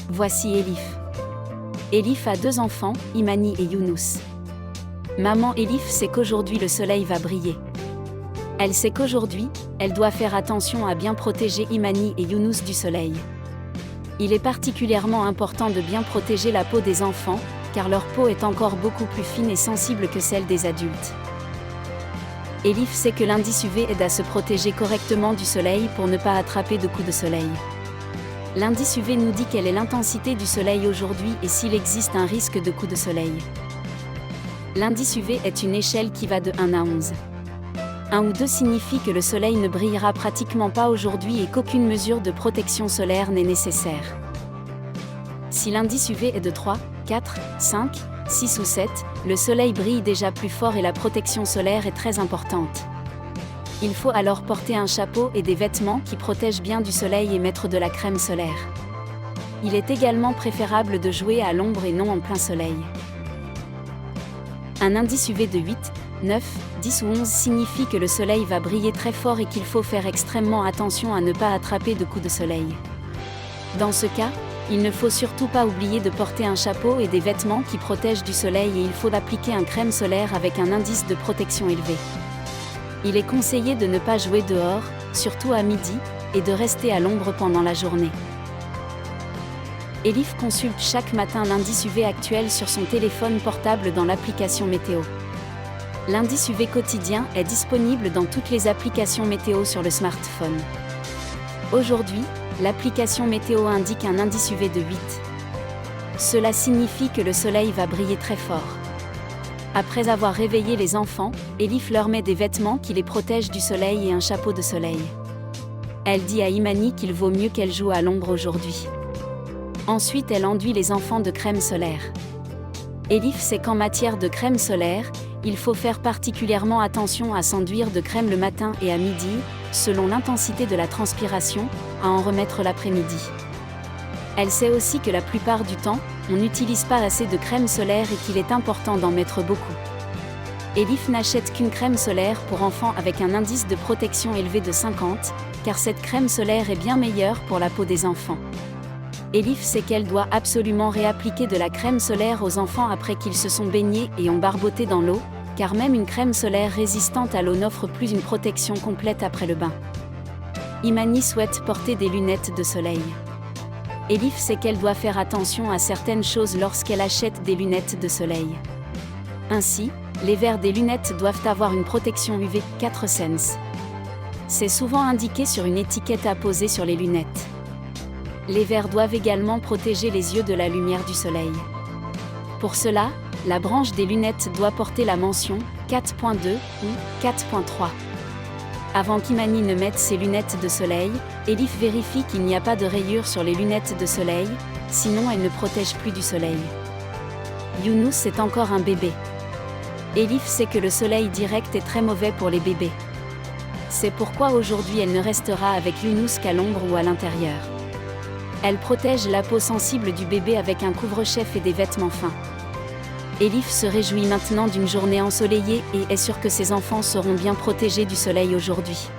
Voici Elif. Elif a 2 enfants, Imani et Younous. Maman Elif sait qu'aujourd'hui le soleil va briller. Elle sait qu'aujourd'hui, elle doit faire attention à bien protéger Imani et Younous du soleil. Il est particulièrement important de bien protéger la peau des enfants, car leur peau est encore beaucoup plus fine et sensible que celle des adultes. Elif sait que l'indice UV aide à se protéger correctement du soleil pour ne pas attraper de coups de soleil. L'indice UV nous dit quelle est l'intensité du soleil aujourd'hui et s'il existe un risque de coup de soleil. L'indice UV est une échelle qui va de 1 à 11. 1 ou 2 signifie que le soleil ne brillera pratiquement pas aujourd'hui et qu'aucune mesure de protection solaire n'est nécessaire. Si l'indice UV est de 3, 4, 5, 6 ou 7, le soleil brille déjà plus fort et la protection solaire est très importante. Il faut alors porter un chapeau et des vêtements qui protègent bien du soleil et mettre de la crème solaire. Il est également préférable de jouer à l'ombre et non en plein soleil. Un indice UV de 8, 9, 10 ou 11 signifie que le soleil va briller très fort et qu'il faut faire extrêmement attention à ne pas attraper de coups de soleil. Dans ce cas, il ne faut surtout pas oublier de porter un chapeau et des vêtements qui protègent du soleil et il faut appliquer un crème solaire avec un indice de protection élevé. Il est conseillé de ne pas jouer dehors, surtout à midi, et de rester à l'ombre pendant la journée. Elif consulte chaque matin l'indice UV actuel sur son téléphone portable dans l'application météo. L'indice UV quotidien est disponible dans toutes les applications météo sur le smartphone. Aujourd'hui, l'application météo indique un indice UV de 8. Cela signifie que le soleil va briller très fort. Après avoir réveillé les enfants, Elif leur met des vêtements qui les protègent du soleil et un chapeau de soleil. Elle dit à Imani qu'il vaut mieux qu'elle joue à l'ombre aujourd'hui. Ensuite, elle enduit les enfants de crème solaire. Elif sait qu'en matière de crème solaire, il faut faire particulièrement attention à s'enduire de crème le matin et à midi, selon l'intensité de la transpiration, à en remettre l'après-midi. Elle sait aussi que la plupart du temps, on n'utilise pas assez de crème solaire et qu'il est important d'en mettre beaucoup. Elif n'achète qu'une crème solaire pour enfants avec un indice de protection élevé de 50, car cette crème solaire est bien meilleure pour la peau des enfants. Elif sait qu'elle doit absolument réappliquer de la crème solaire aux enfants après qu'ils se sont baignés et ont barboté dans l'eau, car même une crème solaire résistante à l'eau n'offre plus une protection complète après le bain. Imani souhaite porter des lunettes de soleil. Elif sait qu'elle doit faire attention à certaines choses lorsqu'elle achète des lunettes de soleil. Ainsi, les verres des lunettes doivent avoir une protection UV 4 Sense. C'est souvent indiqué sur une étiquette apposée sur les lunettes. Les verres doivent également protéger les yeux de la lumière du soleil. Pour cela, la branche des lunettes doit porter la mention 4.2 ou 4.3. Avant qu'Imani ne mette ses lunettes de soleil, Elif vérifie qu'il n'y a pas de rayures sur les lunettes de soleil, sinon elles ne protègent plus du soleil. Younous est encore un bébé. Elif sait que le soleil direct est très mauvais pour les bébés. C'est pourquoi aujourd'hui elle ne restera avec Younous qu'à l'ombre ou à l'intérieur. Elle protège la peau sensible du bébé avec un couvre-chef et des vêtements fins. Elif se réjouit maintenant d'une journée ensoleillée et est sûre que ses enfants seront bien protégés du soleil aujourd'hui.